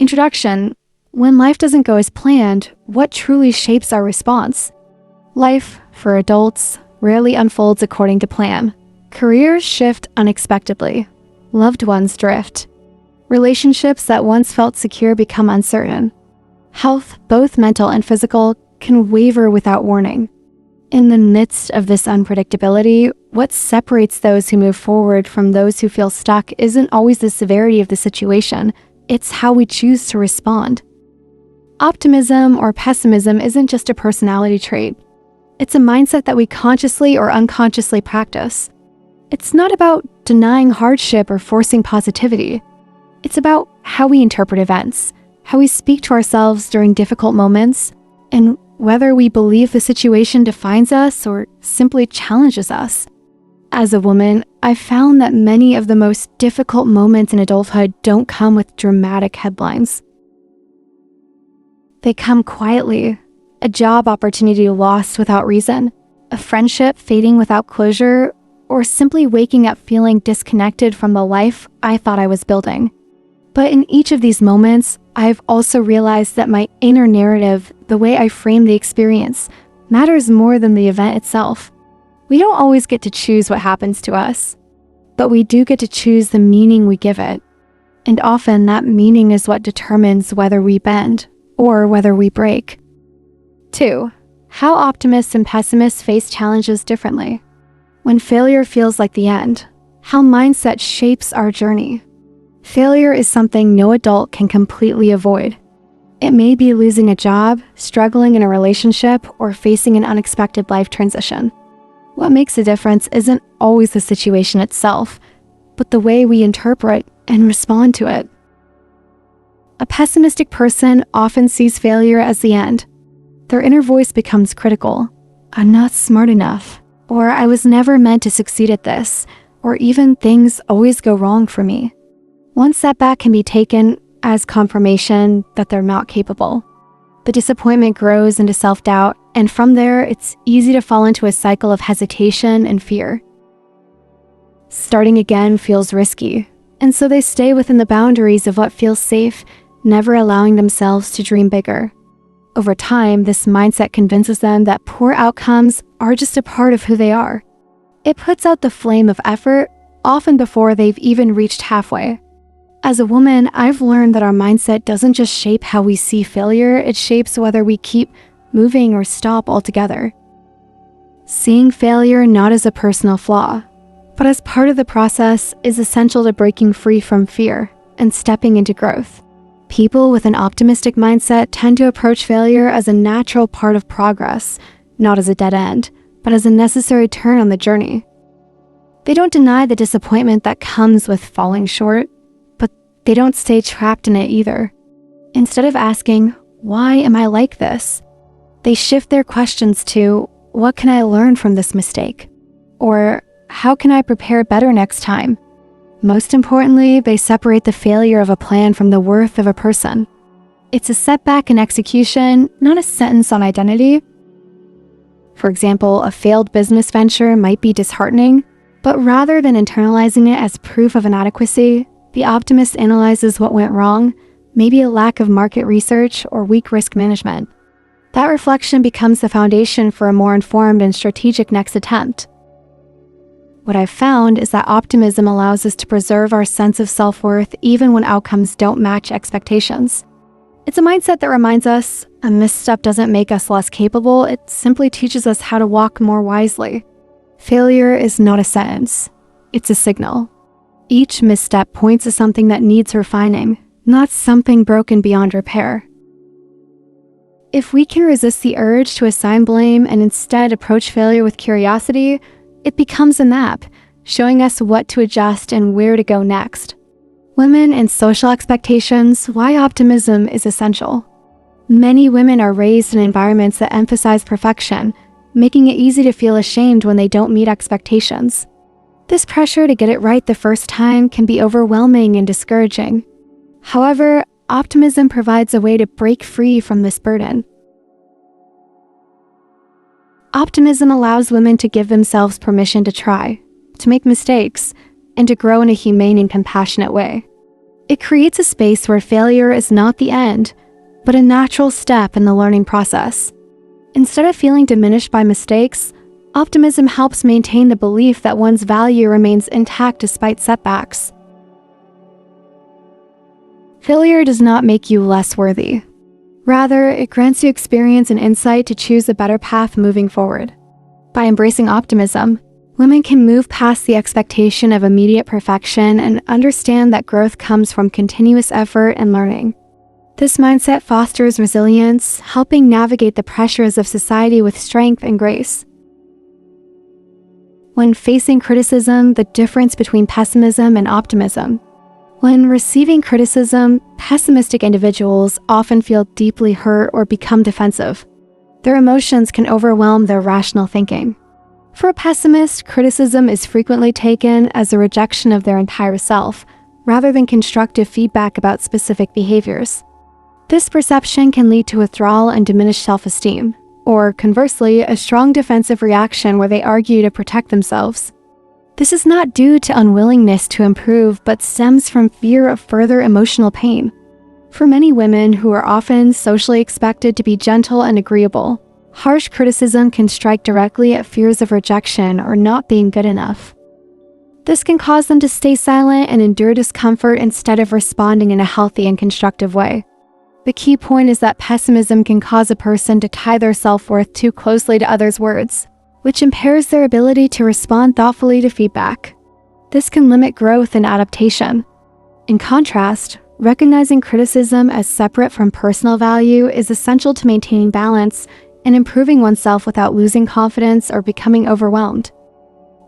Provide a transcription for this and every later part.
Introduction. When life doesn't go as planned, what truly shapes our response? Life, for adults, rarely unfolds according to plan. Careers shift unexpectedly. Loved ones drift. Relationships that once felt secure become uncertain. Health, both mental and physical, can waver without warning. In the midst of this unpredictability, what separates those who move forward from those who feel stuck isn't always the severity of the situation, it's how we choose to respond. Optimism or pessimism isn't just a personality trait. It's a mindset that we consciously or unconsciously practice. It's not about denying hardship or forcing positivity. It's about how we interpret events, how we speak to ourselves during difficult moments, and whether we believe the situation defines us or simply challenges us. As a woman, I've found that many of the most difficult moments in adulthood don't come with dramatic headlines. They come quietly. A job opportunity lost without reason, a friendship fading without closure, or simply waking up feeling disconnected from the life I thought I was building. But in each of these moments, I've also realized that my inner narrative, the way I frame the experience, matters more than the event itself. We don't always get to choose what happens to us, but we do get to choose the meaning we give it. And often that meaning is what determines whether we bend or whether we break. 2. How optimists and pessimists face challenges differently. When failure feels like the end, how mindset shapes our journey. Failure is something no adult can completely avoid. It may be losing a job, struggling in a relationship, or facing an unexpected life transition. What makes a difference isn't always the situation itself, but the way we interpret and respond to it. A pessimistic person often sees failure as the end. Their inner voice becomes critical. I'm not smart enough, or I was never meant to succeed at this, or even things always go wrong for me. One setback can be taken as confirmation that they're not capable. The disappointment grows into self-doubt, and from there, it's easy to fall into a cycle of hesitation and fear. Starting again feels risky, and so they stay within the boundaries of what feels safe, never allowing themselves to dream bigger. Over time, this mindset convinces them that poor outcomes are just a part of who they are. It puts out the flame of effort, often before they've even reached halfway. As a woman, I've learned that our mindset doesn't just shape how we see failure, it shapes whether we keep moving or stop altogether. Seeing failure not as a personal flaw, but as part of the process is essential to breaking free from fear and stepping into growth. People with an optimistic mindset tend to approach failure as a natural part of progress, not as a dead end, but as a necessary turn on the journey. They don't deny the disappointment that comes with falling short, but they don't stay trapped in it either. Instead of asking, "Why am I like this?" they shift their questions to, "What can I learn from this mistake?" Or, "How can I prepare better next time?" Most importantly, they separate the failure of a plan from the worth of a person. It's a setback in execution, not a sentence on identity. For example, a failed business venture might be disheartening, but rather than internalizing it as proof of inadequacy, the optimist analyzes what went wrong, maybe a lack of market research or weak risk management. That reflection becomes the foundation for a more informed and strategic next attempt. What I've found is that optimism allows us to preserve our sense of self-worth even when outcomes don't match expectations. It's a mindset that reminds us a misstep doesn't make us less capable, it simply teaches us how to walk more wisely. Failure is not a sentence, it's a signal. Each misstep points to something that needs refining, not something broken beyond repair. If we can resist the urge to assign blame and instead approach failure with curiosity, it becomes a map, showing us what to adjust and where to go next. Women and social expectations, why optimism is essential. Many women are raised in environments that emphasize perfection, making it easy to feel ashamed when they don't meet expectations. This pressure to get it right the first time can be overwhelming and discouraging. However, optimism provides a way to break free from this burden. Optimism allows women to give themselves permission to try, to make mistakes, and to grow in a humane and compassionate way. It creates a space where failure is not the end, but a natural step in the learning process. Instead of feeling diminished by mistakes, optimism helps maintain the belief that one's value remains intact despite setbacks. Failure does not make you less worthy. Rather, it grants you experience and insight to choose a better path moving forward. By embracing optimism, women can move past the expectation of immediate perfection and understand that growth comes from continuous effort and learning. This mindset fosters resilience, helping navigate the pressures of society with strength and grace. When facing criticism, the difference between pessimism and optimism. When receiving criticism, pessimistic individuals often feel deeply hurt or become defensive. Their emotions can overwhelm their rational thinking. For a pessimist, criticism is frequently taken as a rejection of their entire self, rather than constructive feedback about specific behaviors. This perception can lead to withdrawal and diminished self-esteem, or conversely, a strong defensive reaction where they argue to protect themselves. This is not due to unwillingness to improve, but stems from fear of further emotional pain. For many women who are often socially expected to be gentle and agreeable, harsh criticism can strike directly at fears of rejection or not being good enough. This can cause them to stay silent and endure discomfort instead of responding in a healthy and constructive way. The key point is that pessimism can cause a person to tie their self-worth too closely to others' words, which impairs their ability to respond thoughtfully to feedback. This can limit growth and adaptation. In contrast, recognizing criticism as separate from personal value is essential to maintaining balance and improving oneself without losing confidence or becoming overwhelmed.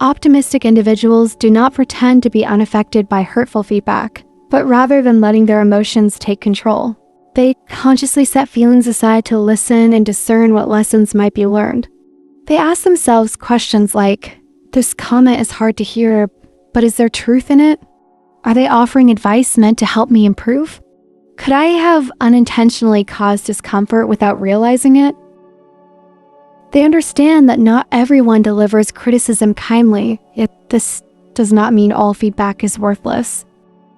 Optimistic individuals do not pretend to be unaffected by hurtful feedback, but rather than letting their emotions take control, they consciously set feelings aside to listen and discern what lessons might be learned. They ask themselves questions like, "This comment is hard to hear, but is there truth in it? Are they offering advice meant to help me improve? Could I have unintentionally caused discomfort without realizing it?" They understand that not everyone delivers criticism kindly, yet this does not mean all feedback is worthless.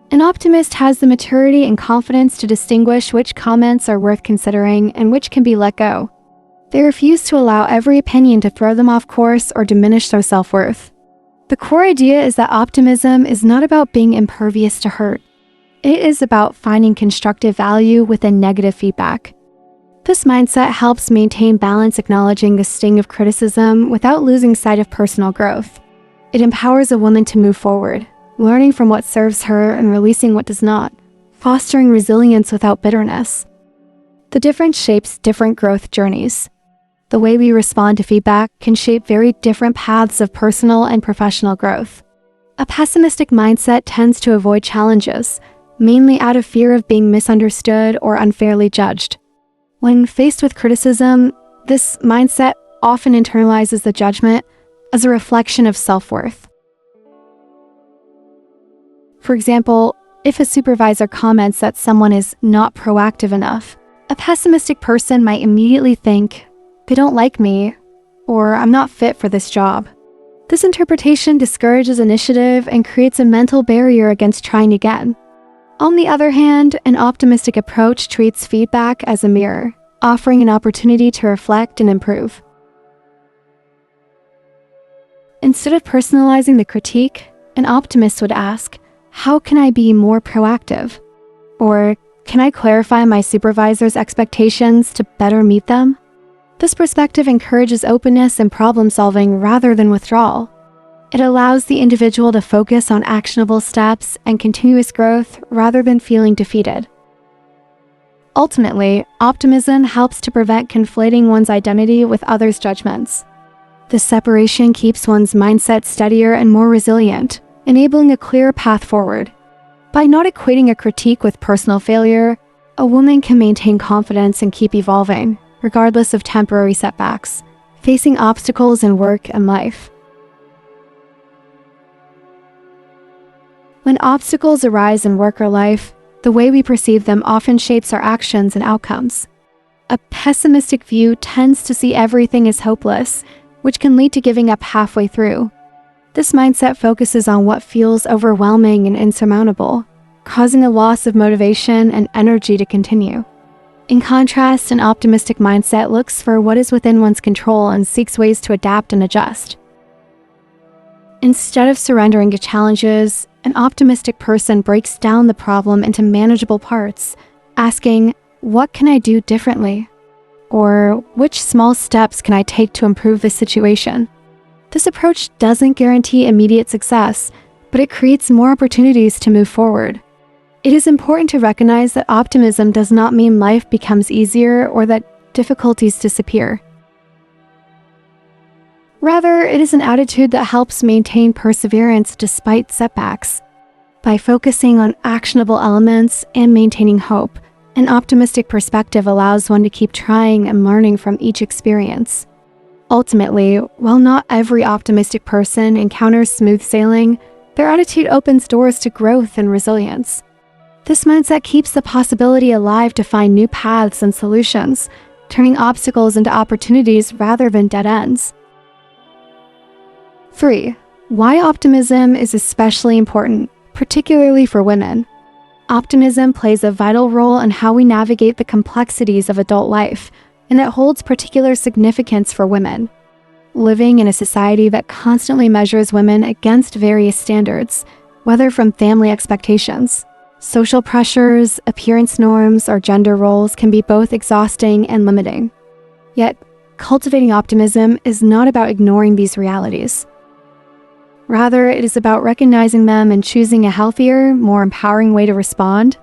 An optimist has the maturity and confidence to distinguish which comments are worth considering and which can be let go. They refuse to allow every opinion to throw them off course or diminish their self-worth. The core idea is that optimism is not about being impervious to hurt. It is about finding constructive value within negative feedback. This mindset helps maintain balance, acknowledging the sting of criticism without losing sight of personal growth. It empowers a woman to move forward, learning from what serves her and releasing what does not, fostering resilience without bitterness. The difference shapes different growth journeys. The way we respond to feedback can shape very different paths of personal and professional growth. A pessimistic mindset tends to avoid challenges, mainly out of fear of being misunderstood or unfairly judged. When faced with criticism, this mindset often internalizes the judgment as a reflection of self-worth. For example, if a supervisor comments that someone is not proactive enough, a pessimistic person might immediately think, "They don't like me," or "I'm not fit for this job." This interpretation discourages initiative and creates a mental barrier against trying again. On the other hand, an optimistic approach treats feedback as a mirror, offering an opportunity to reflect and improve. Instead of personalizing the critique, an optimist would ask, "How can I be more proactive?" Or, "Can I clarify my supervisor's expectations to better meet them?" This perspective encourages openness and problem-solving rather than withdrawal. It allows the individual to focus on actionable steps and continuous growth rather than feeling defeated. Ultimately, optimism helps to prevent conflating one's identity with others' judgments. This separation keeps one's mindset steadier and more resilient, enabling a clear path forward. By not equating a critique with personal failure, a woman can maintain confidence and keep evolving, regardless of temporary setbacks, facing obstacles in work and life. When obstacles arise in work or life, the way we perceive them often shapes our actions and outcomes. A pessimistic view tends to see everything as hopeless, which can lead to giving up halfway through. This mindset focuses on what feels overwhelming and insurmountable, causing a loss of motivation and energy to continue. In contrast, an optimistic mindset looks for what is within one's control and seeks ways to adapt and adjust. Instead of surrendering to challenges, an optimistic person breaks down the problem into manageable parts, asking, "What can I do differently?" Or, "Which small steps can I take to improve this situation?" This approach doesn't guarantee immediate success, but it creates more opportunities to move forward. It is important to recognize that optimism does not mean life becomes easier or that difficulties disappear. Rather, it is an attitude that helps maintain perseverance despite setbacks. By focusing on actionable elements and maintaining hope, an optimistic perspective allows one to keep trying and learning from each experience. Ultimately, while not every optimistic person encounters smooth sailing, their attitude opens doors to growth and resilience. This mindset keeps the possibility alive to find new paths and solutions, turning obstacles into opportunities rather than dead ends. 3. Why optimism is especially important, particularly for women. Optimism plays a vital role in how we navigate the complexities of adult life, and it holds particular significance for women. Living in a society that constantly measures women against various standards, whether from family expectations, social pressures, appearance norms, or gender roles, can be both exhausting and limiting. Yet, cultivating optimism is not about ignoring these realities. Rather, it is about recognizing them and choosing a healthier, more empowering way to respond.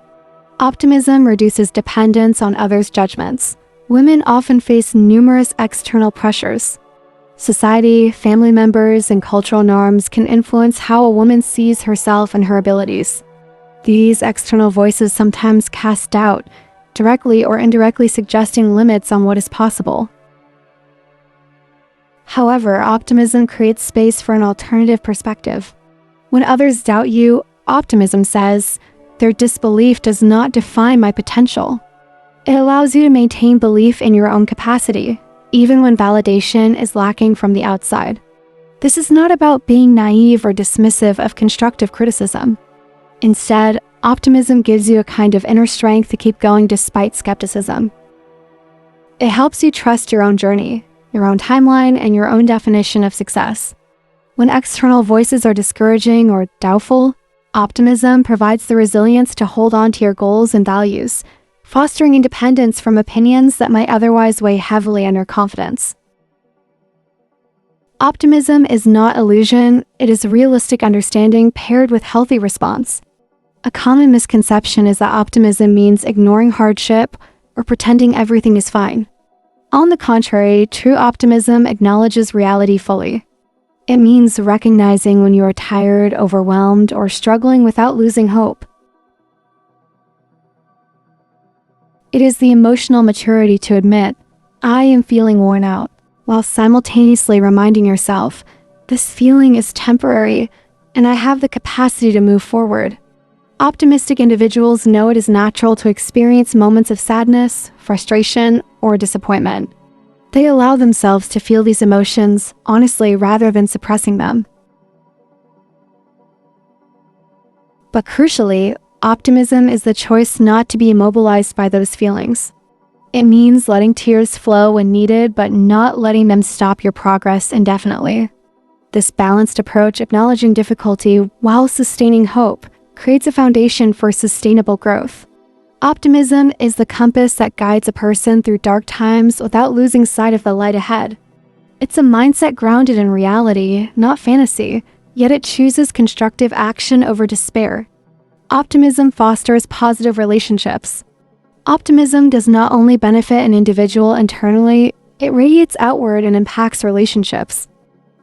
Optimism reduces dependence on others' judgments. Women often face numerous external pressures. Society, family members, and cultural norms can influence how a woman sees herself and her abilities. These external voices sometimes cast doubt, directly or indirectly suggesting limits on what is possible. However, optimism creates space for an alternative perspective. When others doubt you, optimism says, "Their disbelief does not define my potential." It allows you to maintain belief in your own capacity, even when validation is lacking from the outside. This is not about being naive or dismissive of constructive criticism. Instead, optimism gives you a kind of inner strength to keep going despite skepticism. It helps you trust your own journey, your own timeline, and your own definition of success. When external voices are discouraging or doubtful, optimism provides the resilience to hold on to your goals and values, fostering independence from opinions that might otherwise weigh heavily on your confidence. Optimism is not illusion, it is realistic understanding paired with healthy response. A common misconception is that optimism means ignoring hardship or pretending everything is fine. On the contrary, true optimism acknowledges reality fully. It means recognizing when you are tired, overwhelmed, or struggling without losing hope. It is the emotional maturity to admit, "I am feeling worn out," while simultaneously reminding yourself, "This feeling is temporary, and I have the capacity to move forward." Optimistic individuals know it is natural to experience moments of sadness, frustration, or disappointment. They allow themselves to feel these emotions honestly rather than suppressing them. But crucially, optimism is the choice not to be immobilized by those feelings. It means letting tears flow when needed, but not letting them stop your progress indefinitely. This balanced approach, acknowledging difficulty while sustaining hope, creates a foundation for sustainable growth. Optimism is the compass that guides a person through dark times without losing sight of the light ahead. It's a mindset grounded in reality, not fantasy, yet it chooses constructive action over despair. Optimism fosters positive relationships. Optimism does not only benefit an individual internally, it radiates outward and impacts relationships.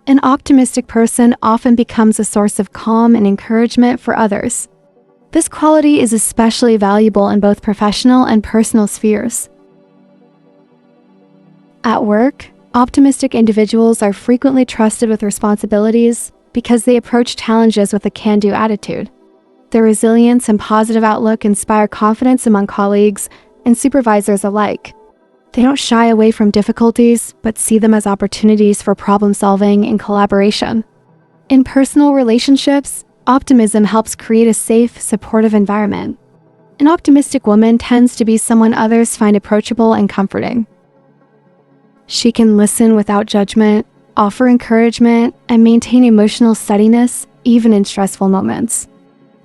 An optimistic person often becomes a source of calm and encouragement for others. This quality is especially valuable in both professional and personal spheres. At work, optimistic individuals are frequently trusted with responsibilities because they approach challenges with a can-do attitude. Their resilience and positive outlook inspire confidence among colleagues and supervisors alike. They don't shy away from difficulties, but see them as opportunities for problem solving and collaboration. In personal relationships, Optimism helps create a safe, supportive environment. An optimistic woman tends to be someone others find approachable and comforting. She can listen without judgment, offer encouragement, and maintain emotional steadiness even in stressful moments.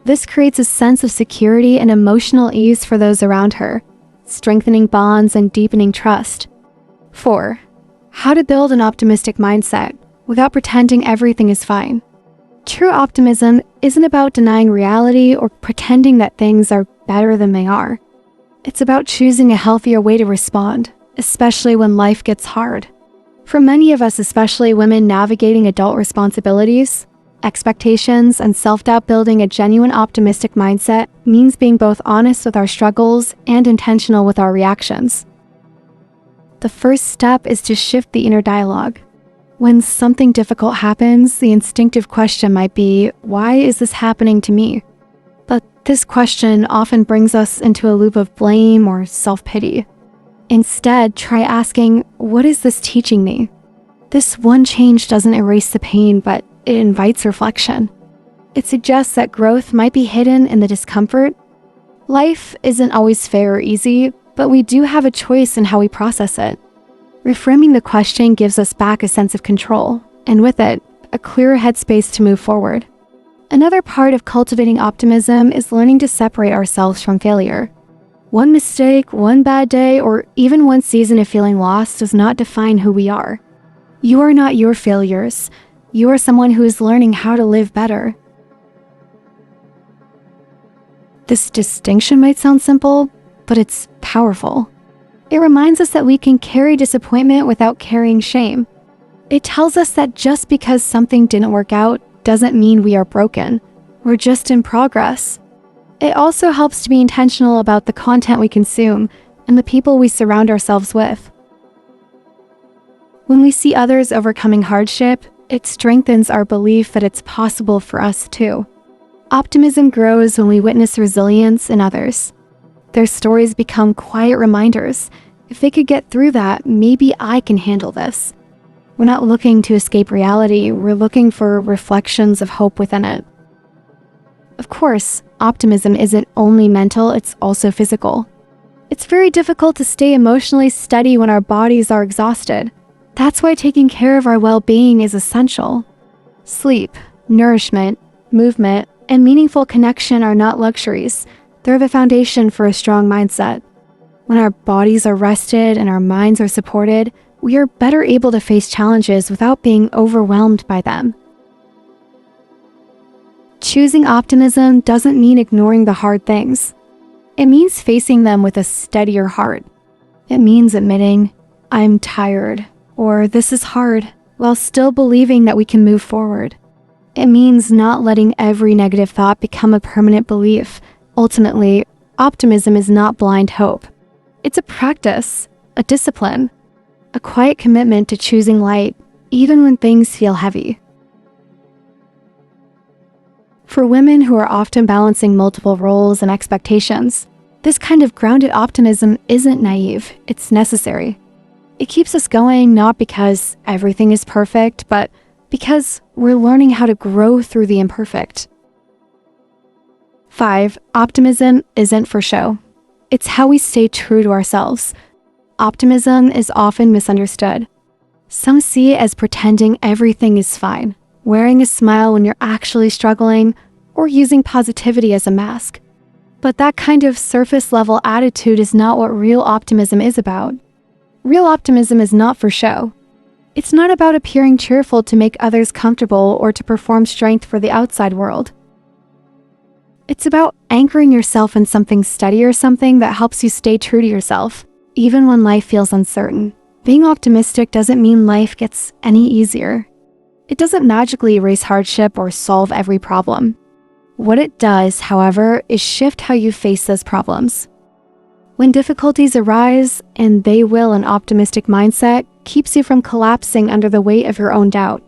This creates a sense of security and emotional ease for those around her, strengthening bonds and deepening trust. 4. How to build an optimistic mindset without pretending everything is fine. True optimism isn't about denying reality or pretending that things are better than they are. It's about choosing a healthier way to respond, especially when life gets hard. For many of us, especially women navigating adult responsibilities, expectations, and self-doubt, building a genuine optimistic mindset means being both honest with our struggles and intentional with our reactions. The first step is to shift the inner dialogue. When something difficult happens, the instinctive question might be, why is this happening to me? But this question often brings us into a loop of blame or self-pity. Instead, try asking, what is this teaching me? This one change doesn't erase the pain, but it invites reflection. It suggests that growth might be hidden in the discomfort. Life isn't always fair or easy, but we do have a choice in how we process it. Reframing the question gives us back a sense of control, and with it, a clearer headspace to move forward. Another part of cultivating optimism is learning to separate ourselves from failure. One mistake, one bad day, or even one season of feeling lost does not define who we are. You are not your failures. You are someone who is learning how to live better. This distinction might sound simple, but it's powerful. It reminds us that we can carry disappointment without carrying shame. It tells us that just because something didn't work out doesn't mean we are broken. We're just in progress. It also helps to be intentional about the content we consume and the people we surround ourselves with. When we see others overcoming hardship, it strengthens our belief that it's possible for us too. Optimism grows when we witness resilience in others. Their stories become quiet reminders. If they could get through that, maybe I can handle this. We're not looking to escape reality, we're looking for reflections of hope within it. Of course, optimism isn't only mental, it's also physical. It's very difficult to stay emotionally steady when our bodies are exhausted. That's why taking care of our well-being is essential. Sleep, nourishment, movement, and meaningful connection are not luxuries. They're the foundation for a strong mindset. When our bodies are rested and our minds are supported, we are better able to face challenges without being overwhelmed by them. Choosing optimism doesn't mean ignoring the hard things. It means facing them with a steadier heart. It means admitting, I'm tired, or this is hard, while still believing that we can move forward. It means not letting every negative thought become a permanent belief. Ultimately, optimism is not blind hope. It's a practice, a discipline, a quiet commitment to choosing light, even when things feel heavy. For women who are often balancing multiple roles and expectations, this kind of grounded optimism isn't naive, it's necessary. It keeps us going not because everything is perfect, but because we're learning how to grow through the imperfect. 5. Optimism isn't for show. It's how we stay true to ourselves. Optimism is often misunderstood. Some see it as pretending everything is fine, wearing a smile when you're actually struggling, or using positivity as a mask. But that kind of surface-level attitude is not what real optimism is about. Real optimism is not for show. It's not about appearing cheerful to make others comfortable or to perform strength for the outside world. It's about anchoring yourself in something steady or something that helps you stay true to yourself, even when life feels uncertain. Being optimistic doesn't mean life gets any easier. It doesn't magically erase hardship or solve every problem. What it does, however, is shift how you face those problems. When difficulties arise, and they will, an optimistic mindset keeps you from collapsing under the weight of your own doubt.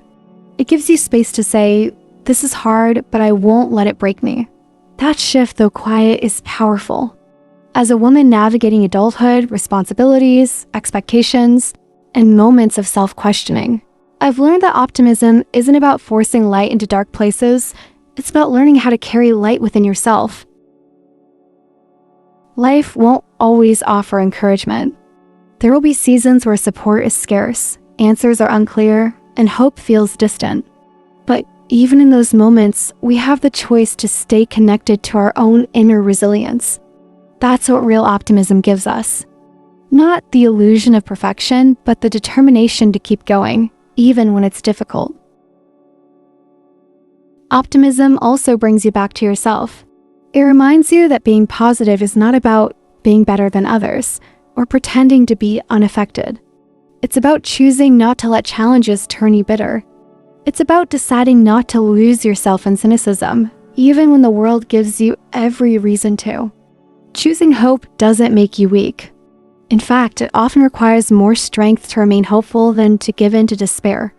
It gives you space to say, this is hard, but I won't let it break me. That shift, though quiet, is powerful. As a woman navigating adulthood, responsibilities, expectations, and moments of self-questioning, I've learned that optimism isn't about forcing light into dark places, It's about learning how to carry light within yourself. Life won't always offer encouragement. There will be seasons where support is scarce, answers are unclear, and hope feels distant. But even in those moments, we have the choice to stay connected to our own inner resilience. That's what real optimism gives us. Not the illusion of perfection, but the determination to keep going, even when it's difficult. Optimism also brings you back to yourself. It reminds you that being positive is not about being better than others or pretending to be unaffected. It's about choosing not to let challenges turn you bitter. It's about deciding not to lose yourself in cynicism, even when the world gives you every reason to. Choosing hope doesn't make you weak. In fact, it often requires more strength to remain hopeful than to give in to despair.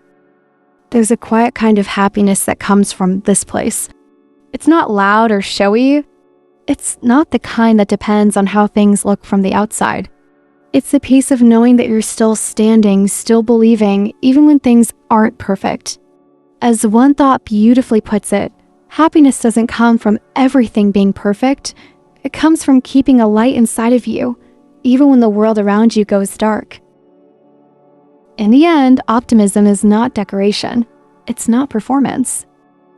There's a quiet kind of happiness that comes from this place. It's not loud or showy. It's not the kind that depends on how things look from the outside. It's the peace of knowing that you're still standing, still believing, even when things aren't perfect. As one thought beautifully puts it, happiness doesn't come from everything being perfect. It comes from keeping a light inside of you, even when the world around you goes dark. In the end, optimism is not decoration. It's not performance.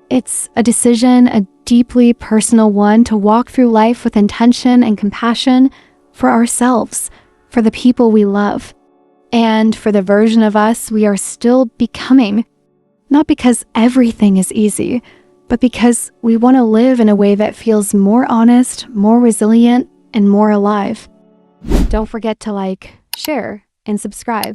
It's a decision, a deeply personal one, to walk through life with intention and compassion for ourselves, for the people we love, and for the version of us we are still becoming. Not because everything is easy, but because we want to live in a way that feels more honest, more resilient, and more alive. Don't forget to like, share, and subscribe.